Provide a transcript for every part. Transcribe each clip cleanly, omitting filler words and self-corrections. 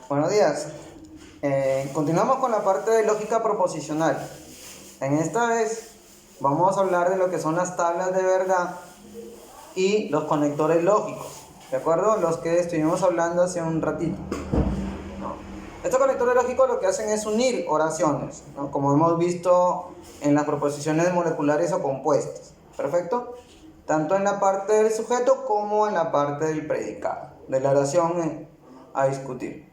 Buenos días. Continuamos con la parte de lógica proposicional. En esta vez vamos a hablar de lo que son las tablas de verdad y los conectores lógicos, ¿de acuerdo? Los que estuvimos hablando hace un ratito. Estos conectores lógicos lo que hacen es unir oraciones, ¿no? Como hemos visto en las proposiciones moleculares o compuestas. ¿Perfecto? Tanto en la parte del sujeto como en la parte del predicado, de la oración a discutir.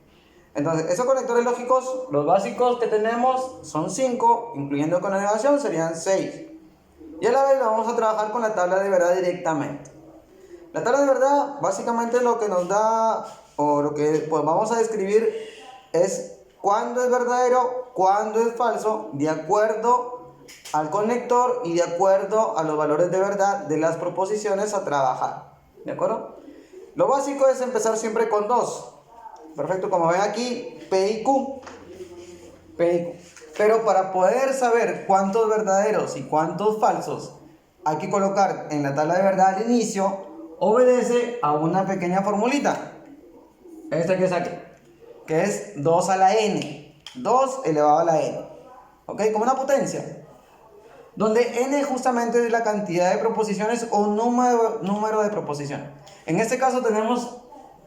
Entonces, esos conectores lógicos, los básicos que tenemos son 5, incluyendo conjugación serían 6. Y a la vez vamos a trabajar con la tabla de verdad directamente. La tabla de verdad básicamente lo que nos da, o lo que pues vamos a describir, es cuándo es verdadero, cuándo es falso, de acuerdo al conector y de acuerdo a los valores de verdad de las proposiciones a trabajar. ¿De acuerdo? Lo básico es empezar siempre con 2. Perfecto, como ven aquí, P y Q. Pero para poder saber cuántos verdaderos y cuántos falsos hay que colocar en la tabla de verdad al inicio, obedece a una pequeña formulita. Esta que es aquí, que es 2 a la n. 2 elevado a la n. ¿Ok? Como una potencia. Donde n justamente es la cantidad de proposiciones o número de proposiciones. En este caso tenemos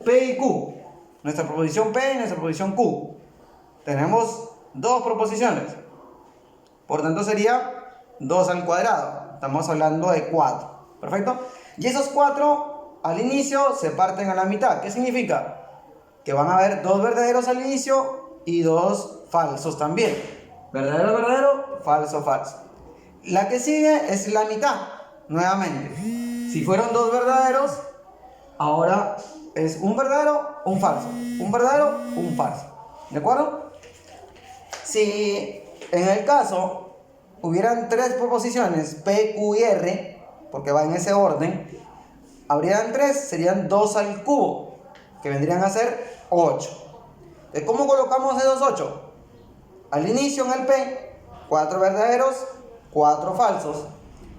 P y Q. Nuestra proposición P y nuestra proposición Q. Tenemos dos proposiciones. Por tanto sería 2 al cuadrado. Estamos hablando de 4. ¿Perfecto? Y esos 4 al inicio se parten a la mitad. ¿Qué significa? Que van a haber 2 verdaderos al inicio y 2 falsos también. Verdadero, verdadero, falso, falso. La que sigue es la mitad, nuevamente. Si fueron 2 verdaderos, ahora es un verdadero, un falso. Un verdadero, un falso. ¿De acuerdo? Si en el caso hubieran 3 proposiciones, P, Q y R, porque va en ese orden, habrían 3, serían 2 al cubo, que vendrían a ser 8. ¿De cómo colocamos esos 8? Al inicio en el P, 4 verdaderos, 4 falsos.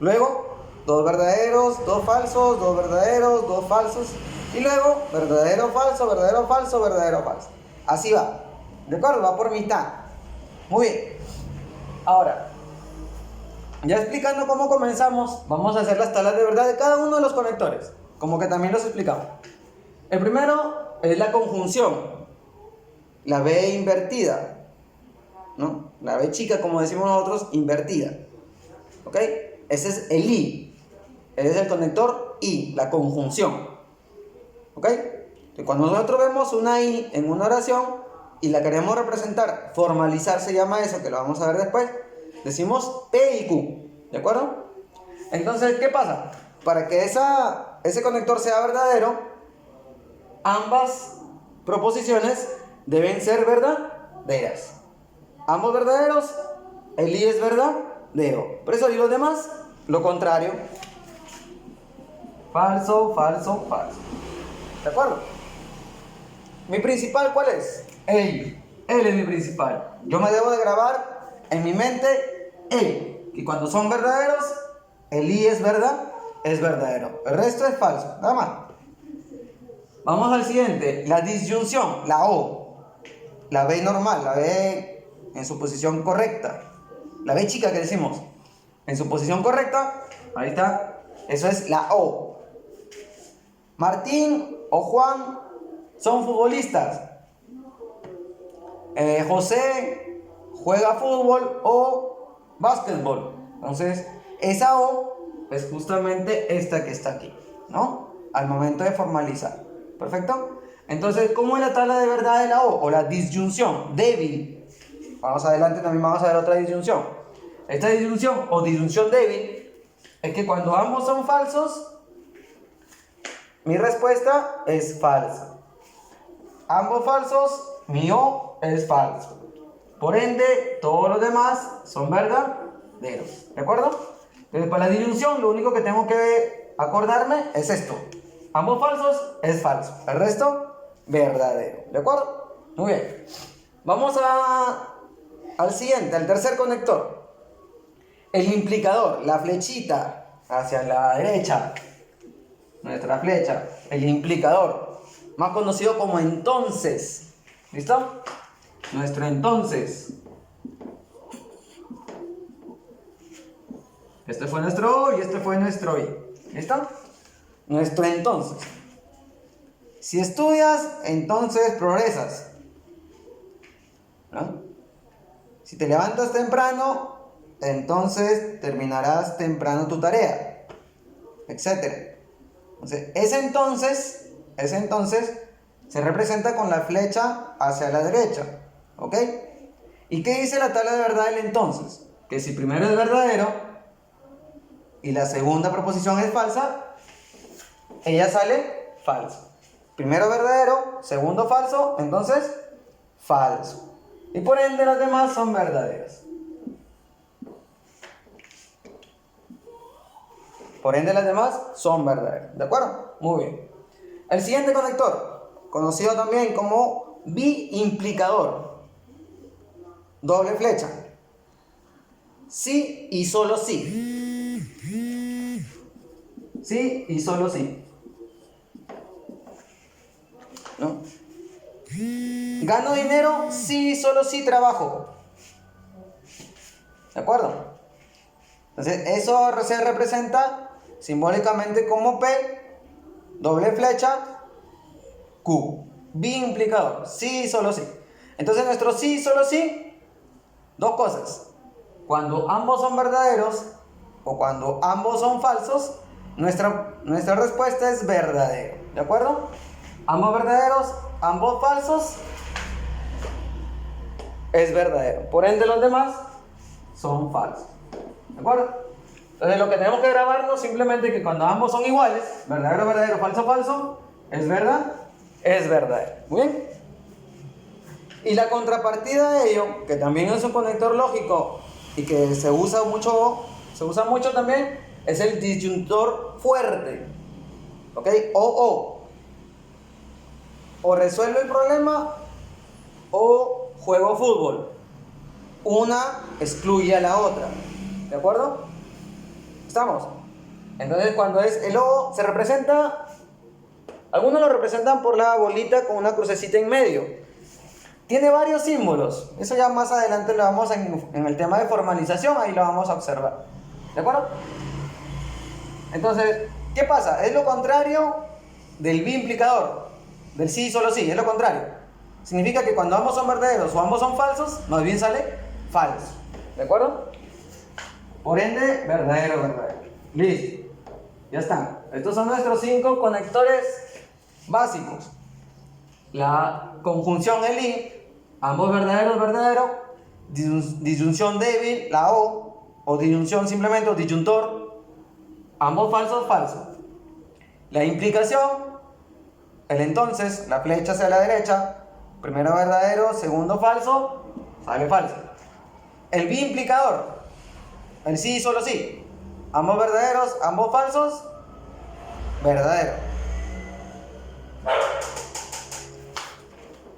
Luego, 2 verdaderos, 2 falsos, 2 verdaderos, 2 falsos. Y luego, verdadero, falso, verdadero, falso, verdadero, falso. Así va. ¿De acuerdo? Va por mitad. Muy bien. Ahora, ya explicando cómo comenzamos, vamos a hacer las tablas de verdad de cada uno de los conectores. Como que también los explicamos. El primero es la conjunción. La B invertida, ¿no? La B chica, como decimos nosotros, invertida. ¿Ok? Ese es el I. Ese es el conector I, la conjunción. ¿Ok? Entonces, cuando nosotros vemos una I en una oración y la queremos representar, formalizar se llama eso, que lo vamos a ver después, decimos P y Q. ¿De acuerdo? Entonces, ¿qué pasa? Para que ese conector sea verdadero, ambas proposiciones deben ser verdaderas. Ambos verdaderos, el I es verdadero. Por eso, y los demás, lo contrario. Falso, falso, falso. ¿De acuerdo? ¿Mi principal cuál es? Él. Él es mi principal. Yo me debo de grabar en mi mente él. Y cuando son verdaderos, el I es verdadero. El resto es falso. Nada más. Vamos al siguiente. La disyunción, la O. La B normal, la B en su posición correcta. La B chica que decimos. En su posición correcta. Ahí está. Eso es la O. Martín o Juan son futbolistas. José juega fútbol o básquetbol. Entonces, esa O es justamente esta que está aquí, ¿no? Al momento de formalizar. ¿Perfecto? Entonces, ¿cómo es la tabla de verdad de la O? O la disyunción débil. Vamos adelante, también vamos a ver otra disyunción. Esta disyunción o disyunción débil es que cuando ambos son falsos, mi respuesta es falsa. Ambos falsos, mi O es falso. Por ende, todos los demás son verdaderos. ¿De acuerdo? Entonces, para la disyunción, lo único que tengo que acordarme es esto. Ambos falsos es falso. El resto, verdadero. ¿De acuerdo? Muy bien. Vamos al siguiente, al tercer conector. El implicador, la flechita hacia la derecha. Nuestra flecha, el implicador, más conocido como entonces. ¿Listo? Nuestro entonces. Este fue nuestro O y este fue nuestro I. ¿Listo? Nuestro entonces. Si estudias, entonces progresas. ¿No? Si te levantas temprano, entonces terminarás temprano tu tarea, etc. Entonces, ese entonces se representa con la flecha hacia la derecha. ¿Ok? ¿Y qué dice la tabla de verdad del entonces? Que si primero es verdadero y la segunda proposición es falsa, ella sale falsa. Primero verdadero, segundo falso, entonces falso. Y por ende las demás son verdaderas. Por ende las demás son verdaderas. ¿De acuerdo? Muy bien. El siguiente conector, conocido también como biimplicador. Doble flecha. Sí y solo sí. Sí y solo sí. ¿No? Gano dinero sí y solo sí trabajo. ¿De acuerdo? Entonces eso se representa simbólicamente como P, doble flecha, Q. Biimplicador, sí y solo sí. Entonces nuestro sí y solo sí, dos cosas. Cuando ambos son verdaderos o cuando ambos son falsos, nuestra respuesta es verdadero. ¿De acuerdo? Ambos verdaderos, ambos falsos, es verdadero. Por ende los demás son falsos. ¿De acuerdo? Entonces lo que tenemos que grabarnos simplemente que cuando ambos son iguales, verdadero, verdadero, falso, falso, es verdad, es verdadero. Muy bien. Y la contrapartida de ello, que también es un conector lógico y que se usa mucho también, es el disyuntor fuerte. ¿Ok? O resuelve el problema o juego fútbol. Una excluye a la otra. ¿De acuerdo? ¿Estamos? Entonces cuando es el O se representa, algunos lo representan por la bolita con una crucecita en medio. Tiene varios símbolos. Eso ya más adelante lo vamos en el tema de formalización, ahí lo vamos a observar. ¿De acuerdo? Entonces, ¿qué pasa? Es lo contrario del biimplicador, del sí y solo sí, es lo contrario. Significa que cuando ambos son verdaderos o ambos son falsos, más bien sale falso. ¿De acuerdo? Por ende, verdadero, verdadero. Listo. Ya están. Estos son nuestros 5 conectores básicos. La conjunción el i, ambos verdaderos, verdadero. Disyunción débil, la o disyunción simplemente, o disyuntor, ambos falsos, falso. La implicación, el entonces, la flecha hacia la derecha, primero verdadero, segundo falso, sale falso. El biimplicador, el sí y solo sí, ambos verdaderos, ambos falsos, verdadero.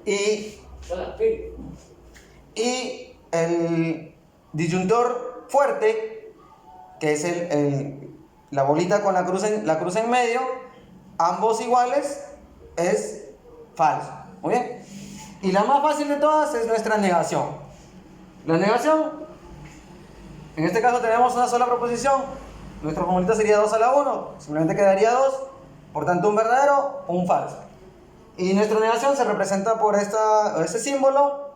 Y el disyuntor fuerte, que es la bolita con la cruz en medio, ambos iguales, es falso. Muy bien. Y la más fácil de todas es nuestra negación. La negación, en este caso tenemos una sola proposición. Nuestra formulita sería 2 a la 1. Simplemente quedaría 2. Por tanto, un verdadero o un falso. Y nuestra negación se representa por este símbolo.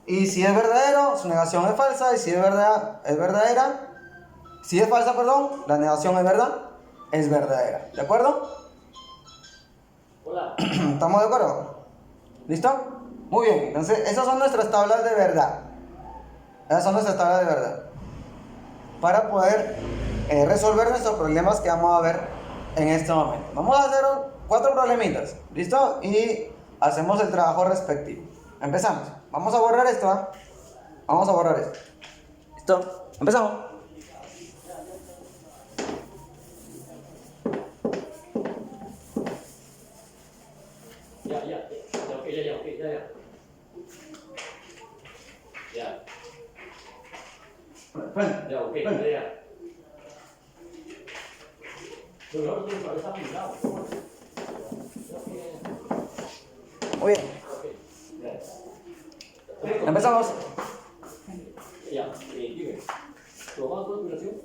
Y si es verdadero, su negación es falsa. Y si es verdadera. Si es falsa, perdón, la negación es verdadera. ¿De acuerdo? Hola. ¿Estamos de acuerdo? ¿Listo? Muy bien. Entonces, esas son nuestras tablas de verdad. Esas son nuestras tablas de verdad. Para poder resolver nuestros problemas que vamos a ver en este momento. Vamos a hacer 4 problemitas. ¿Listo? Y hacemos el trabajo respectivo. Empezamos. Vamos a borrar esto, ¿eh? Vamos a borrar esto. ¿Listo? Empezamos. Muy bien. Empezamos. Ya, dime. ¿Probamos la operación?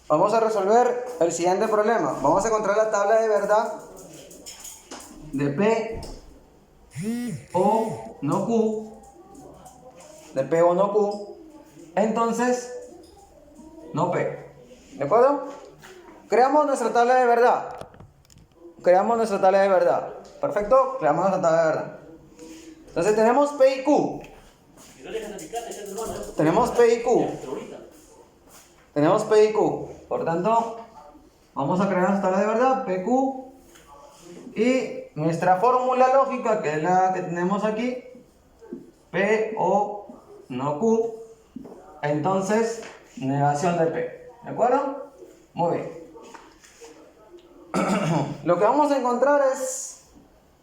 Vamos a resolver el siguiente problema. Vamos a encontrar la tabla de verdad de P o no Q. De P o no Q. Entonces, no P. ¿De acuerdo? Creamos nuestra tabla de verdad. Perfecto, creamos nuestra tabla de verdad. Entonces tenemos P y Q. Tenemos P y Q. Por tanto, vamos a crear nuestra tabla de verdad, PQ. Y nuestra fórmula lógica, que es la que tenemos aquí, P o no Q. Entonces, negación de P. ¿De acuerdo? Muy bien. Lo que vamos a encontrar es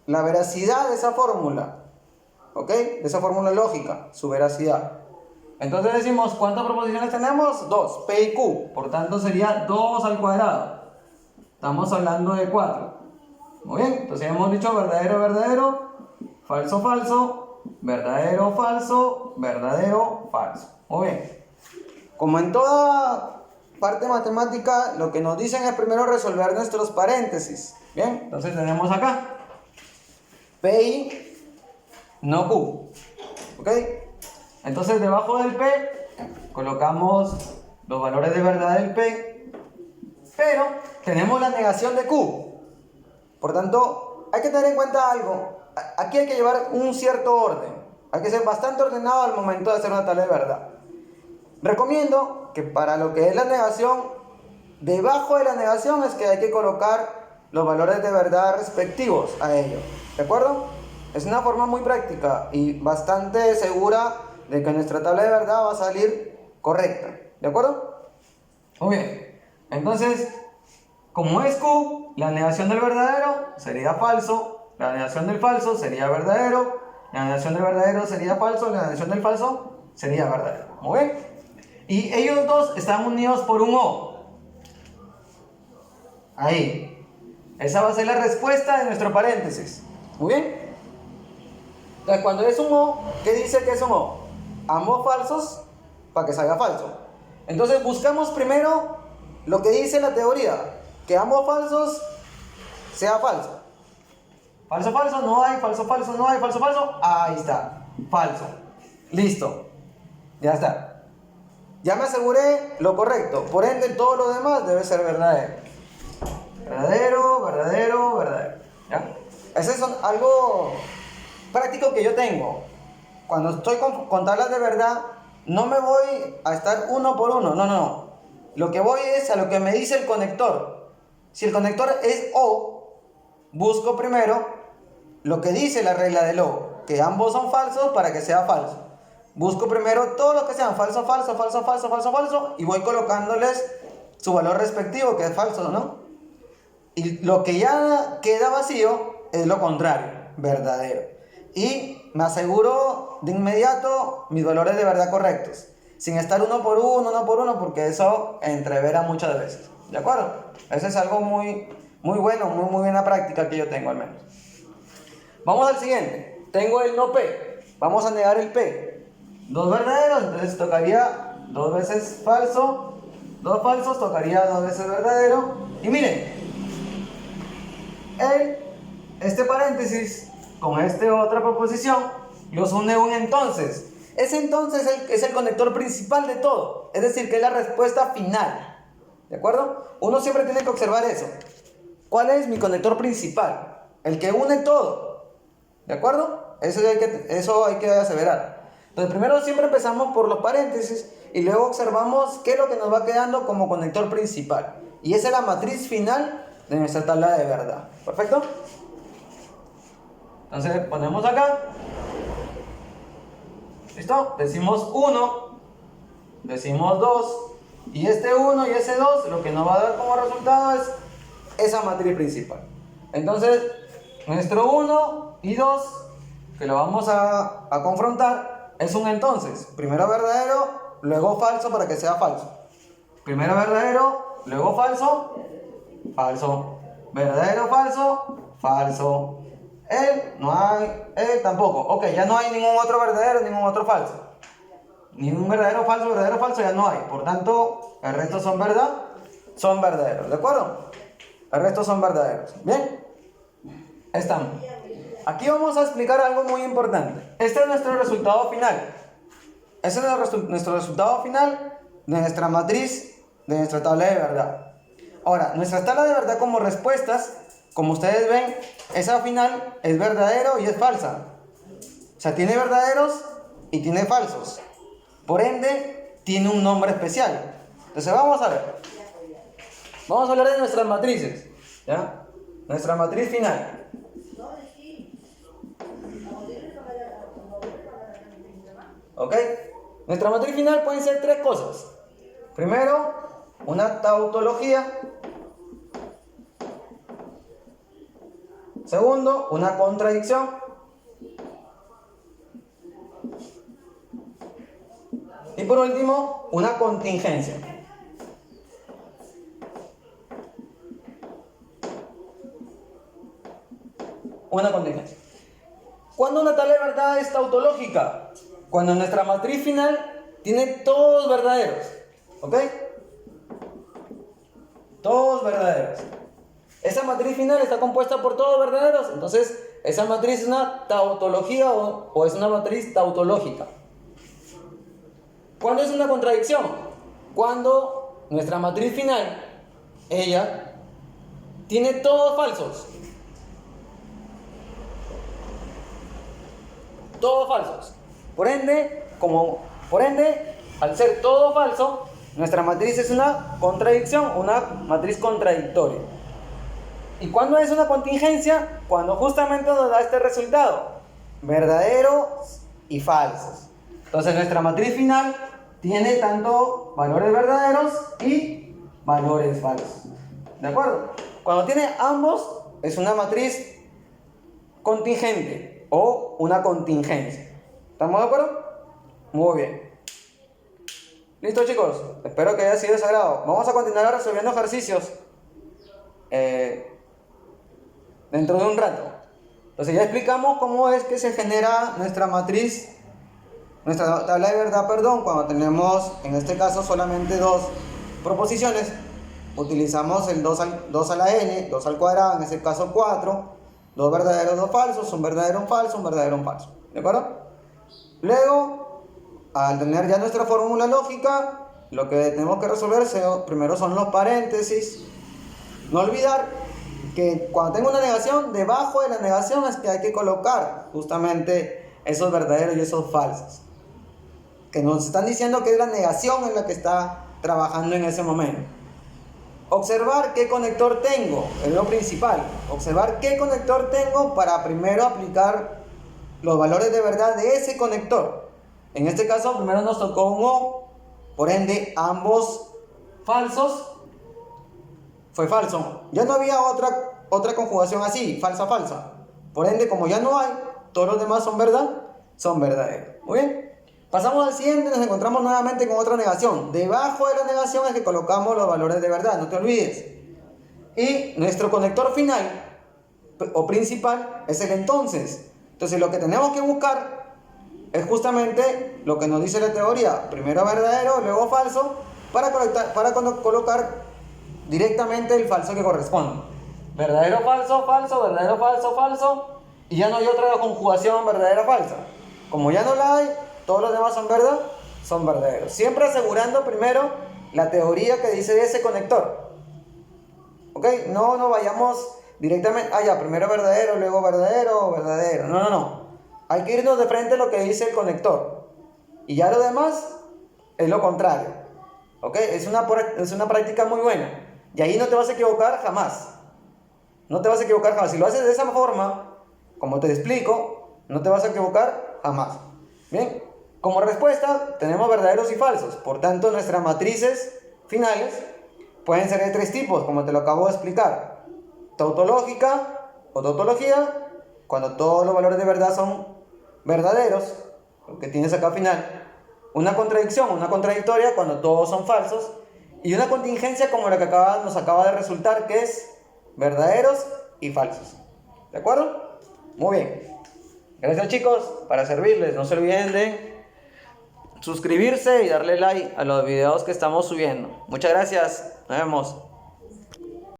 la veracidad de esa fórmula. ¿Ok? De esa fórmula lógica, su veracidad. Entonces decimos, ¿cuántas proposiciones tenemos? 2, P y Q. Por tanto sería 2 al cuadrado. Estamos hablando de 4. Muy bien, entonces hemos dicho verdadero, verdadero, falso, falso, verdadero, falso, verdadero, falso. Muy bien. Como en toda parte matemática, lo que nos dicen es primero resolver nuestros paréntesis. Bien, entonces tenemos acá P y no Q. ¿Ok? Entonces debajo del P colocamos los valores de verdad del P, pero tenemos la negación de Q. Por tanto, hay que tener en cuenta algo. Aquí hay que llevar un cierto orden. Hay que ser bastante ordenado al momento de hacer una tabla de verdad. Recomiendo que para lo que es la negación, debajo de la negación es que hay que colocar los valores de verdad respectivos a ello. ¿De acuerdo? Es una forma muy práctica y bastante segura de que nuestra tabla de verdad va a salir correcta. ¿De acuerdo? Muy bien. Entonces, como es Q, la negación del verdadero sería falso, la negación del falso sería verdadero, la negación del verdadero sería falso, la negación del falso sería verdadero. Muy bien. Y ellos dos están unidos por un O. Ahí. Esa va a ser la respuesta de nuestro paréntesis. Muy bien. Entonces, cuando es un O, ¿qué dice que es un O? Ambos falsos para que salga falso. Entonces buscamos primero lo que dice la teoría, que ambos falsos sea falso. Falso, falso, no hay, falso, falso, no hay, falso, falso. Ahí está, falso. Listo. Ya está. Ya me aseguré lo correcto. Por ende, todo lo demás debe ser verdadero. Verdadero, verdadero, verdadero. ¿Ya? Ese es algo práctico que yo tengo. Cuando estoy con tablas de verdad, no me voy a estar uno por uno. No. Lo que voy es a lo que me dice el conector. Si el conector es O, busco primero lo que dice la regla del O, que ambos son falsos para que sea falso. Busco primero todos los que sean falso, falso, falso, falso, falso, falso, y voy colocándoles su valor respectivo, que es falso, ¿no? Y lo que ya queda vacío es lo contrario, verdadero. Y me aseguro de inmediato mis valores de verdad correctos, sin estar uno por uno, porque eso entrevera muchas veces. ¿De acuerdo? Eso es algo muy bueno, muy buena práctica que yo tengo al menos. Vamos al siguiente. Tengo el no P. Vamos a negar el P. Dos verdaderos, entonces tocaría dos veces falso. Dos falsos, tocaría dos veces verdadero. Y miren, este paréntesis con esta otra proposición los une un entonces. Ese entonces es el conector principal de todo, es decir, que es la respuesta final. ¿De acuerdo? Uno siempre tiene que observar eso. ¿Cuál es mi conector principal? El que une todo. ¿De acuerdo? Eso hay que aseverar. Entonces, primero siempre empezamos por los paréntesis y luego observamos qué es lo que nos va quedando como conector principal. Y esa es la matriz final de nuestra tabla de verdad. ¿Perfecto? Entonces ponemos acá. ¿Listo? Decimos 1, decimos 2, y este 1 y ese 2 lo que nos va a dar como resultado es esa matriz principal. Entonces, nuestro 1 y 2, que lo vamos a confrontar, es un entonces. Primero verdadero, luego falso para que sea falso. Primero verdadero, luego falso, falso. Verdadero, falso, falso. él, no hay, él tampoco. Ok, ya no hay ningún otro verdadero, ningún otro falso. Ningún verdadero, falso ya no hay. Por tanto, el resto son verdad, son verdaderos, ¿de acuerdo? El resto son verdaderos. Bien, estamos. Aquí vamos a explicar algo muy importante. Este es nuestro resultado final. Este es nuestro resultado final de nuestra matriz, de nuestra tabla de verdad. Ahora, nuestra tabla de verdad como respuestas, como ustedes ven, esa final es verdadero y es falsa. O sea, tiene verdaderos y tiene falsos. Por ende, tiene un nombre especial. Entonces vamos a ver. Vamos a hablar de nuestras matrices, ¿ya? Nuestra matriz final. ¿Ok? Nuestra matriz final pueden ser tres cosas. Primero, una tautología. Segundo, una contradicción. Y por último, una contingencia. Una contingencia. ¿Cuándo una tabla de verdad es tautológica? Cuando nuestra matriz final tiene todos verdaderos. ¿Ok? Todos verdaderos. Esa matriz final está compuesta por todos verdaderos. Entonces, esa matriz es una tautología o es una matriz tautológica. ¿Cuándo es una contradicción? Cuando nuestra matriz final, ella, tiene todos falsos. Todos falsos. Por ende, al ser todo falso, nuestra matriz es una contradicción, una matriz contradictoria. ¿Y cuándo es una contingencia? Cuando justamente nos da este resultado: verdaderos y falsos. Entonces nuestra matriz final tiene tanto valores verdaderos y valores falsos. ¿De acuerdo? Cuando tiene ambos, es una matriz contingente o una contingencia. ¿Estamos de acuerdo? Muy bien. ¿Listo, chicos? Espero que haya sido de su agrado. Vamos a continuar resolviendo ejercicios dentro de un rato. Entonces ya explicamos cómo es que se genera nuestra matriz, nuestra tabla de verdad, cuando tenemos, en este caso, solamente dos proposiciones. Utilizamos el 2 a la n, 2 al cuadrado, en este caso 4, dos verdaderos, dos falsos, un verdadero, un falso, un verdadero, un falso. ¿De acuerdo? Luego, al tener ya nuestra fórmula lógica, lo que tenemos que resolver primero son los paréntesis. No olvidar que cuando tengo una negación, debajo de la negación es que hay que colocar justamente esos verdaderos y esos falsos, que nos están diciendo que es la negación en la que está trabajando en ese momento. Observar qué conector tengo, es lo principal. Observar qué conector tengo para primero aplicar los valores de verdad de ese conector. En este caso, primero nos tocó un O, por ende, ambos falsos. Fue falso. Ya no había otra conjugación así, falsa, falsa. Por ende, como ya no hay, todos los demás son verdad, son verdaderos. Muy bien. Pasamos al siguiente, nos encontramos nuevamente con otra negación. Debajo de la negación es que colocamos los valores de verdad, no te olvides. Y nuestro conector final o principal es el entonces. Entonces lo que tenemos que buscar es justamente lo que nos dice la teoría. Primero verdadero, luego falso, para colocar directamente el falso que corresponde. Verdadero, falso, falso, verdadero, falso, falso. Y ya no hay otra conjugación verdadera, falsa. Como ya no la hay, todos los demás son verdad, son verdaderos. Siempre asegurando primero la teoría que dice ese conector. ¿Ok? No vayamos directamente, primero verdadero, luego verdadero, verdadero. No. Hay que irnos de frente a lo que dice el conector. Y ya lo demás es lo contrario. ¿Ok? Es una práctica muy buena. Y ahí no te vas a equivocar jamás. No te vas a equivocar jamás. Si lo haces de esa forma, como te explico, no te vas a equivocar jamás. Bien. Como respuesta, tenemos verdaderos y falsos. Por tanto, nuestras matrices finales pueden ser de tres tipos, como te lo acabo de explicar. Tautológica o tautología, cuando todos los valores de verdad son verdaderos, lo que tienes acá al final. Una contradicción, una contradictoria, cuando todos son falsos. Y una contingencia como la que nos acaba de resultar, que es verdaderos y falsos. ¿De acuerdo? Muy bien. Gracias chicos, para servirles. No se olviden de suscribirse y darle like a los videos que estamos subiendo. Muchas gracias. Nos vemos.